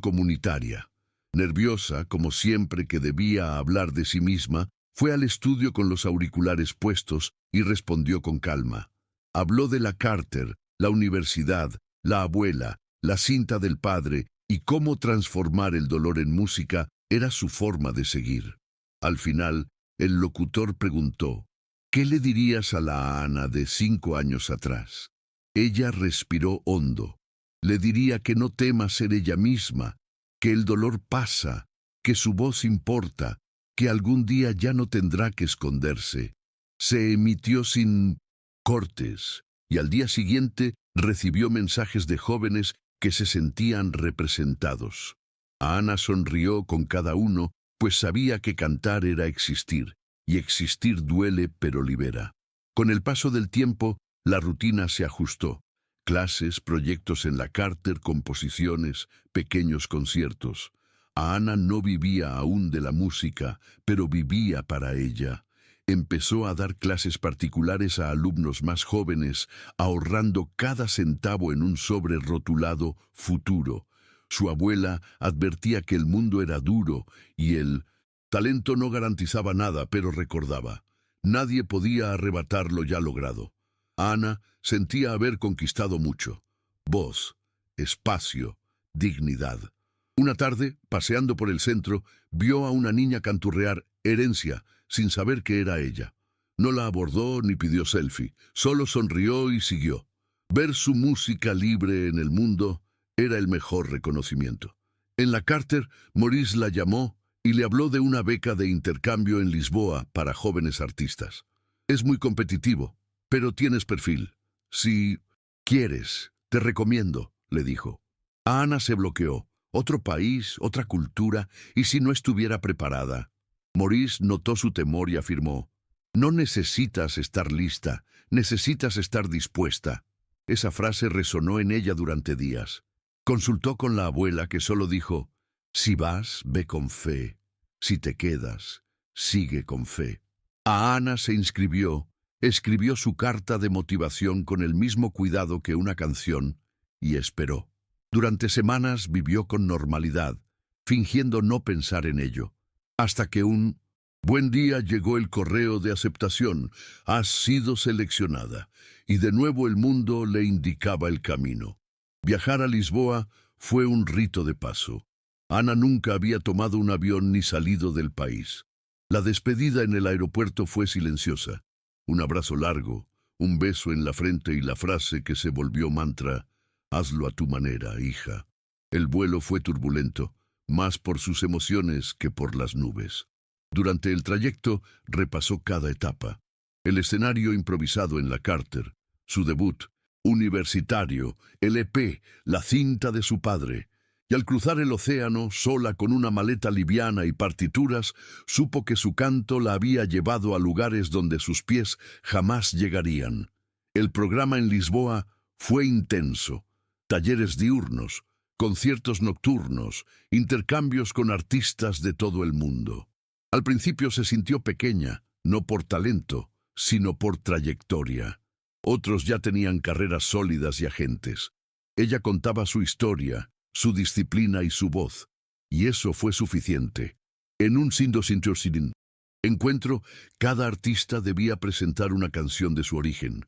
comunitaria. Nerviosa, como siempre que debía hablar de sí misma, fue al estudio con los auriculares puestos y respondió con calma. Habló de la Carter, la universidad, la abuela, la cinta del padre y cómo transformar el dolor en música era su forma de seguir. Al final, el locutor preguntó, ¿qué le dirías a la Ana de 5 años atrás? Ella respiró hondo. Le diría que no tema ser ella misma, que el dolor pasa, que su voz importa, que algún día ya no tendrá que esconderse. Se emitió sin cortes y al día siguiente recibió mensajes de jóvenes que se sentían representados. Ana sonrió con cada uno, pues sabía que cantar era existir, y existir duele pero libera. Con el paso del tiempo, la rutina se ajustó. Clases, proyectos en la Carter, composiciones, pequeños conciertos. Ana no vivía aún de la música, pero vivía para ella. Empezó a dar clases particulares a alumnos más jóvenes, ahorrando cada centavo en un sobre rotulado futuro. Su abuela advertía que el mundo era duro y el talento no garantizaba nada, pero recordaba, nadie podía arrebatar lo ya logrado. Ana sentía haber conquistado mucho. Voz, espacio, dignidad. Una tarde, paseando por el centro, vio a una niña canturrear Herencia, sin saber que era ella. No la abordó ni pidió selfie, solo sonrió y siguió. Ver su música libre en el mundo era el mejor reconocimiento. En la Carter, Maurice la llamó y le habló de una beca de intercambio en Lisboa para jóvenes artistas. Es muy competitivo, pero tienes perfil. Si quieres, te recomiendo, le dijo. A Ana se bloqueó. Otro país, otra cultura, y si no estuviera preparada. Maurice notó su temor y afirmó, no necesitas estar lista, necesitas estar dispuesta. Esa frase resonó en ella durante días. Consultó con la abuela que solo dijo, si vas, ve con fe. Si te quedas, sigue con fe. A Ana se inscribió, escribió su carta de motivación con el mismo cuidado que una canción y esperó. Durante semanas vivió con normalidad, fingiendo no pensar en ello, hasta que un buen día llegó el correo de aceptación. Has sido seleccionada, y de nuevo el mundo le indicaba el camino. Viajar a Lisboa fue un rito de paso. Ana nunca había tomado un avión ni salido del país. La despedida en el aeropuerto fue silenciosa. Un abrazo largo, un beso en la frente y la frase que se volvió mantra, hazlo a tu manera, hija. El vuelo fue turbulento, más por sus emociones que por las nubes. Durante el trayecto repasó cada etapa. El escenario improvisado en la Carter, su debut, universitario, el EP, la cinta de su padre. Y al cruzar el océano, sola con una maleta liviana y partituras, supo que su canto la había llevado a lugares donde sus pies jamás llegarían. El programa en Lisboa fue intenso. Talleres diurnos, conciertos nocturnos, intercambios con artistas de todo el mundo. Al principio se sintió pequeña, no por talento, sino por trayectoria. Otros ya tenían carreras sólidas y agentes. Ella contaba su historia, su disciplina y su voz, y eso fue suficiente. En un encuentro, cada artista debía presentar una canción de su origen.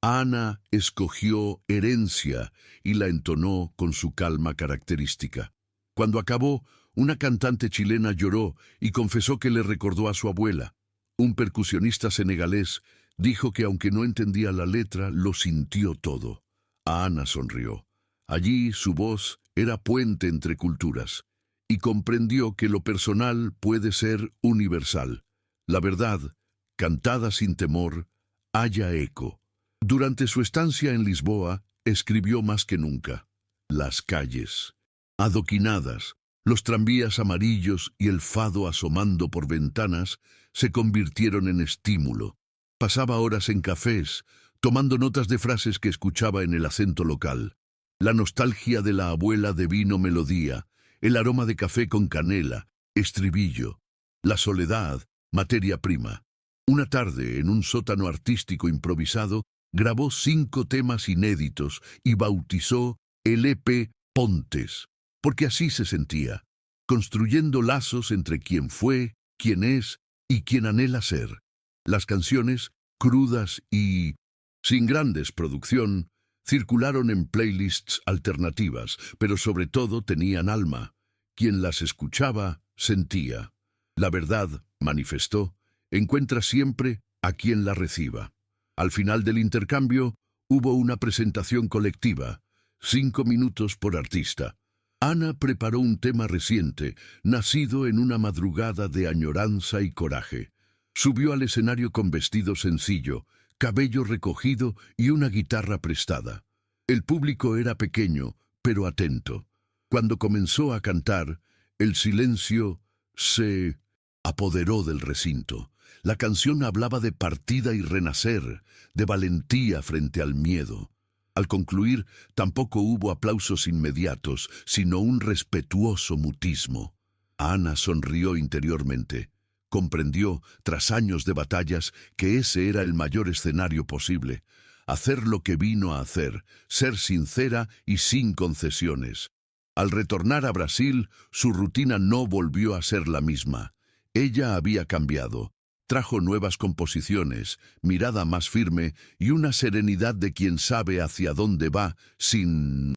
Ana escogió Herencia y la entonó con su calma característica. Cuando acabó, una cantante chilena lloró y confesó que le recordó a su abuela. Un percusionista senegalés dijo que aunque no entendía la letra, lo sintió todo. Ana sonrió. Allí su voz era puente entre culturas y comprendió que lo personal puede ser universal. La verdad, cantada sin temor, halla eco. Durante su estancia en Lisboa, escribió más que nunca. Las calles, adoquinadas, los tranvías amarillos y el fado asomando por ventanas se convirtieron en estímulo. Pasaba horas en cafés, tomando notas de frases que escuchaba en el acento local. La nostalgia de la abuela de vino melodía, el aroma de café con canela, estribillo. La soledad, materia prima. Una tarde, en un sótano artístico improvisado, grabó 5 temas inéditos y bautizó el EP Pontes, porque así se sentía, construyendo lazos entre quien fue, quien es y quien anhela ser. Las canciones, crudas y sin grandes producción, circularon en playlists alternativas, pero sobre todo tenían alma. Quien las escuchaba, sentía. La verdad, manifestó, encuentra siempre a quien la reciba. Al final del intercambio, hubo una presentación colectiva, 5 minutos por artista. Ana preparó un tema reciente, nacido en una madrugada de añoranza y coraje. Subió al escenario con vestido sencillo, cabello recogido y una guitarra prestada. El público era pequeño, pero atento. Cuando comenzó a cantar, el silencio se apoderó del recinto. La canción hablaba de partida y renacer, de valentía frente al miedo. Al concluir, tampoco hubo aplausos inmediatos, sino un respetuoso mutismo. Ana sonrió interiormente. Comprendió, tras años de batallas, que ese era el mayor escenario posible. Hacer lo que vino a hacer, ser sincera y sin concesiones. Al retornar a Brasil, su rutina no volvió a ser la misma. Ella había cambiado. Trajo nuevas composiciones, mirada más firme y una serenidad de quien sabe hacia dónde va sin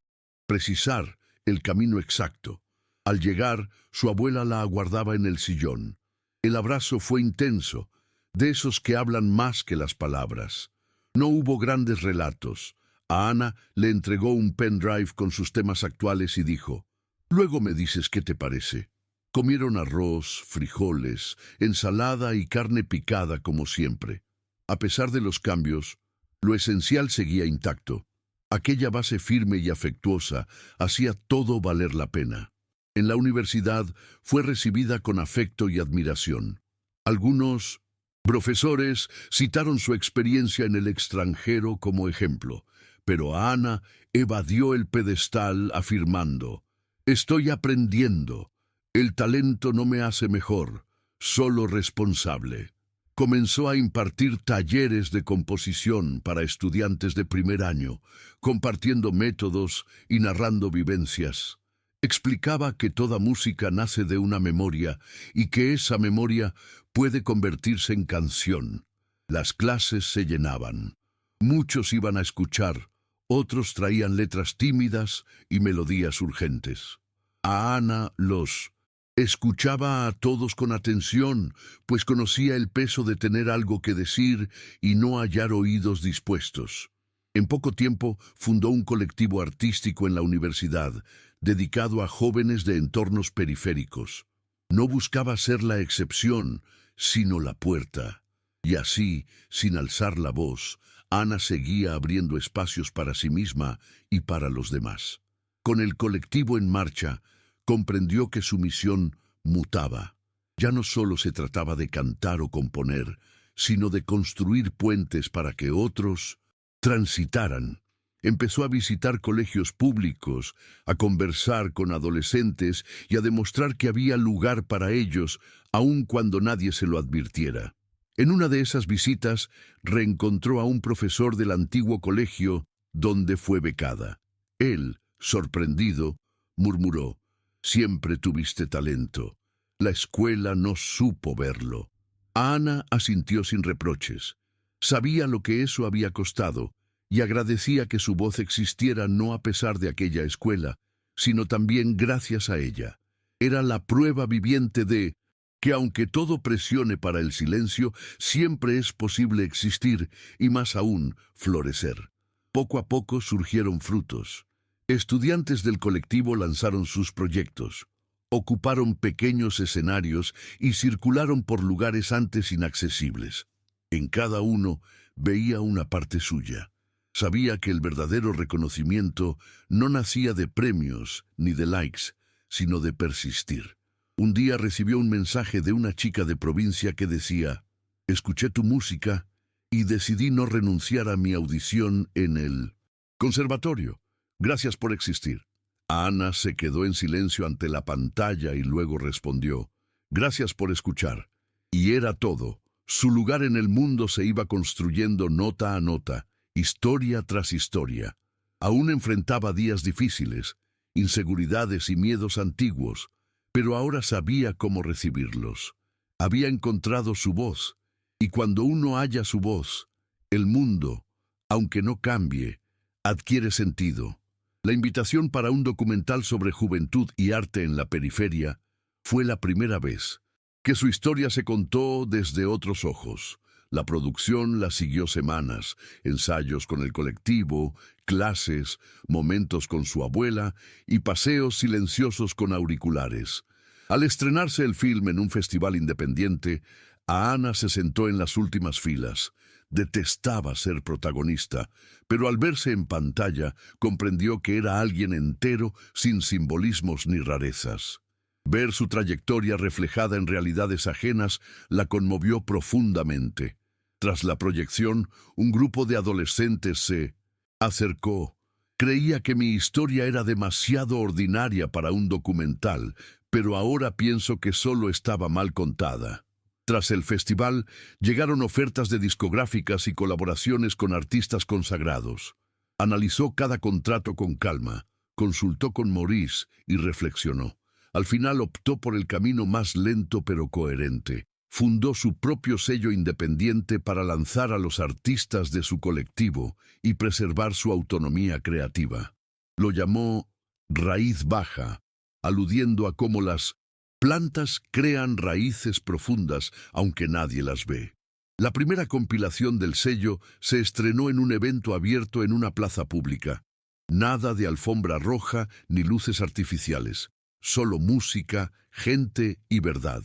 precisar el camino exacto. Al llegar, su abuela la aguardaba en el sillón. El abrazo fue intenso, de esos que hablan más que las palabras. No hubo grandes relatos. A Ana le entregó un pendrive con sus temas actuales y dijo: «Luego me dices qué te parece». Comieron arroz, frijoles, ensalada y carne picada como siempre. A pesar de los cambios, lo esencial seguía intacto. Aquella base firme y afectuosa hacía todo valer la pena. En la universidad fue recibida con afecto y admiración. Algunos profesores citaron su experiencia en el extranjero como ejemplo, pero a Ana evadió el pedestal afirmando: «Estoy aprendiendo. El talento no me hace mejor, solo responsable». Comenzó a impartir talleres de composición para estudiantes de primer año, compartiendo métodos y narrando vivencias. Explicaba que toda música nace de una memoria y que esa memoria puede convertirse en canción. Las clases se llenaban. Muchos iban a escuchar, otros traían letras tímidas y melodías urgentes. A Ana los escuchaba a todos con atención, pues conocía el peso de tener algo que decir y no hallar oídos dispuestos. En poco tiempo fundó un colectivo artístico en la universidad, dedicado a jóvenes de entornos periféricos. No buscaba ser la excepción, sino la puerta. Y así, sin alzar la voz, Ana seguía abriendo espacios para sí misma y para los demás. Con el colectivo en marcha, comprendió que su misión mutaba. Ya no solo se trataba de cantar o componer, sino de construir puentes para que otros transitaran. Empezó a visitar colegios públicos, a conversar con adolescentes y a demostrar que había lugar para ellos, aun cuando nadie se lo advirtiera. En una de esas visitas reencontró a un profesor del antiguo colegio donde fue becada. Él, sorprendido, murmuró: «Siempre tuviste talento. La escuela no supo verlo». Ana asintió sin reproches. Sabía lo que eso había costado y agradecía que su voz existiera no a pesar de aquella escuela, sino también gracias a ella. Era la prueba viviente de que aunque todo presione para el silencio, siempre es posible existir y más aún florecer. Poco a poco surgieron frutos. Estudiantes del colectivo lanzaron sus proyectos, ocuparon pequeños escenarios y circularon por lugares antes inaccesibles. En cada uno veía una parte suya. Sabía que el verdadero reconocimiento no nacía de premios ni de likes, sino de persistir. Un día recibió un mensaje de una chica de provincia que decía: «Escuché tu música y decidí no renunciar a mi audición en el conservatorio. Gracias por existir». Ana se quedó en silencio ante la pantalla y luego respondió: «Gracias por escuchar». Y era todo. Su lugar en el mundo se iba construyendo nota a nota, historia tras historia. Aún enfrentaba días difíciles, inseguridades y miedos antiguos, pero ahora sabía cómo recibirlos. Había encontrado su voz, y cuando uno halla su voz, el mundo, aunque no cambie, adquiere sentido. La invitación para un documental sobre juventud y arte en la periferia fue la primera vez que su historia se contó desde otros ojos. La producción la siguió semanas, ensayos con el colectivo, clases, momentos con su abuela y paseos silenciosos con auriculares. Al estrenarse el film en un festival independiente, Ana se sentó en las últimas filas. Detestaba ser protagonista, pero al verse en pantalla comprendió que era alguien entero, sin simbolismos ni rarezas. Ver su trayectoria reflejada en realidades ajenas la conmovió profundamente. Tras la proyección, un grupo de adolescentes se acercó. Creía que mi historia era demasiado ordinaria para un documental, pero ahora pienso que solo estaba mal contada. Tras el festival, llegaron ofertas de discográficas y colaboraciones con artistas consagrados. Analizó cada contrato con calma, consultó con Maurice y reflexionó. Al final optó por el camino más lento pero coherente. Fundó su propio sello independiente para lanzar a los artistas de su colectivo y preservar su autonomía creativa. Lo llamó Raíz Baja, aludiendo a cómo las plantas crean raíces profundas aunque nadie las ve. La primera compilación del sello se estrenó en un evento abierto en una plaza pública. Nada de alfombra roja ni luces artificiales. Solo música, gente y verdad.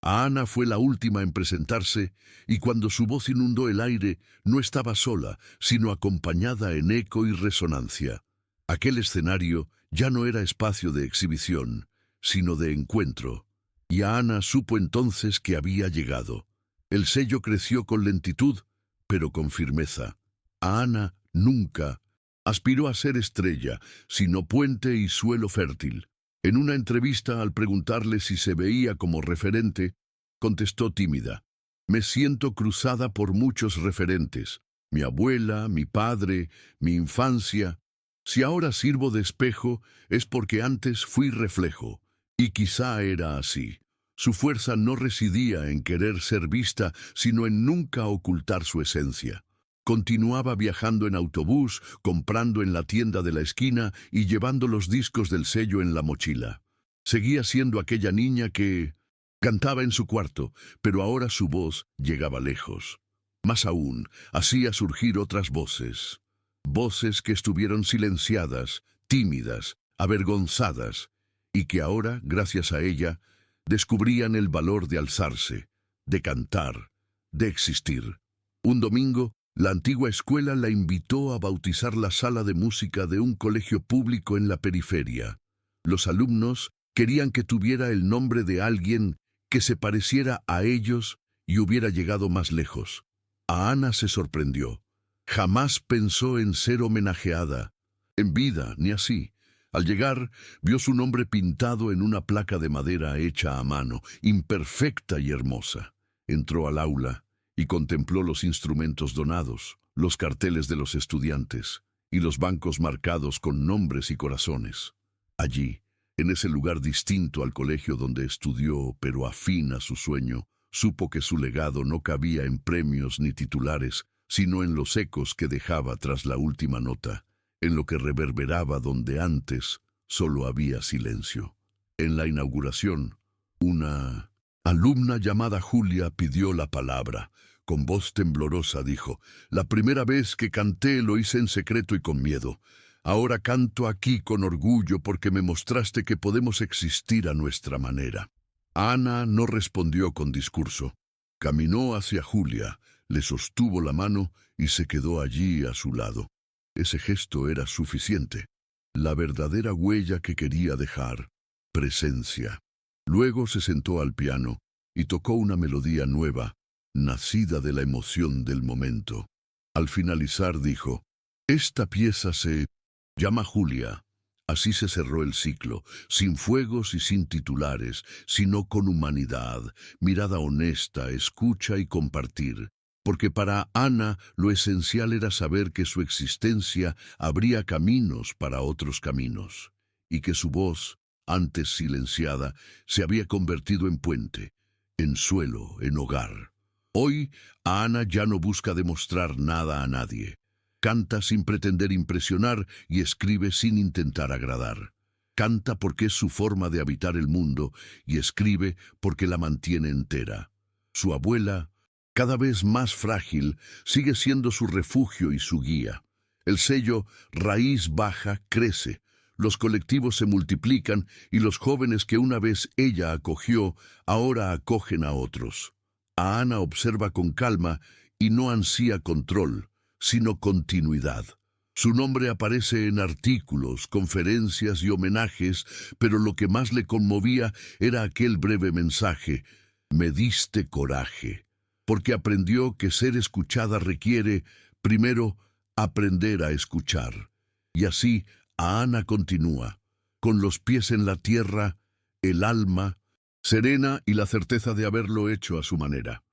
Ana fue la última en presentarse y cuando su voz inundó el aire no estaba sola, sino acompañada en eco y resonancia. Aquel escenario ya no era espacio de exhibición, sino de encuentro. Y Ana supo entonces que había llegado. El sello creció con lentitud, pero con firmeza. Ana nunca aspiró a ser estrella, sino puente y suelo fértil. En una entrevista, al preguntarle si se veía como referente, contestó tímida: «Me siento cruzada por muchos referentes. Mi abuela, mi padre, mi infancia. Si ahora sirvo de espejo, es porque antes fui reflejo». Y quizá era así. Su fuerza no residía en querer ser vista, sino en nunca ocultar su esencia. Continuaba viajando en autobús, comprando en la tienda de la esquina y llevando los discos del sello en la mochila. Seguía siendo aquella niña que cantaba en su cuarto, pero ahora su voz llegaba lejos. Más aún, hacía surgir otras voces. Voces que estuvieron silenciadas, tímidas, avergonzadas, y que ahora, gracias a ella, descubrían el valor de alzarse, de cantar, de existir. Un domingo, la antigua escuela la invitó a bautizar la sala de música de un colegio público en la periferia. Los alumnos querían que tuviera el nombre de alguien que se pareciera a ellos y hubiera llegado más lejos. A Ana se sorprendió. Jamás pensó en ser homenajeada, en vida ni así. Al llegar, vio su nombre pintado en una placa de madera hecha a mano, imperfecta y hermosa. Entró al aula y contempló los instrumentos donados, los carteles de los estudiantes y los bancos marcados con nombres y corazones. Allí, en ese lugar distinto al colegio donde estudió, pero afín a su sueño, supo que su legado no cabía en premios ni titulares, sino en los ecos que dejaba tras la última nota, en lo que reverberaba donde antes solo había silencio. En la inauguración, una alumna llamada Julia pidió la palabra. Con voz temblorosa dijo: «La primera vez que canté lo hice en secreto y con miedo. Ahora canto aquí con orgullo porque me mostraste que podemos existir a nuestra manera». Ana no respondió con discurso. Caminó hacia Julia, le sostuvo la mano y se quedó allí a su lado. Ese gesto era suficiente. La verdadera huella que quería dejar: presencia. Luego se sentó al piano y tocó una melodía nueva, nacida de la emoción del momento. Al finalizar dijo: «Esta pieza se llama Julia». Así se cerró el ciclo, sin fuegos y sin titulares, sino con humanidad, mirada honesta, escucha y compartir. Porque para Ana lo esencial era saber que su existencia abría caminos para otros caminos, y que su voz, antes silenciada, se había convertido en puente, en suelo, en hogar. Hoy, Ana ya no busca demostrar nada a nadie. Canta sin pretender impresionar y escribe sin intentar agradar. Canta porque es su forma de habitar el mundo y escribe porque la mantiene entera. Su abuela, cada vez más frágil, sigue siendo su refugio y su guía. El sello Raíz Baja crece, los colectivos se multiplican y los jóvenes que una vez ella acogió, ahora acogen a otros. A Ana observa con calma y no ansía control, sino continuidad. Su nombre aparece en artículos, conferencias y homenajes, pero lo que más le conmovía era aquel breve mensaje: «Me diste coraje», porque aprendió que ser escuchada requiere, primero, aprender a escuchar. Y así, Ana continúa, con los pies en la tierra, el alma serena y la certeza de haberlo hecho a su manera.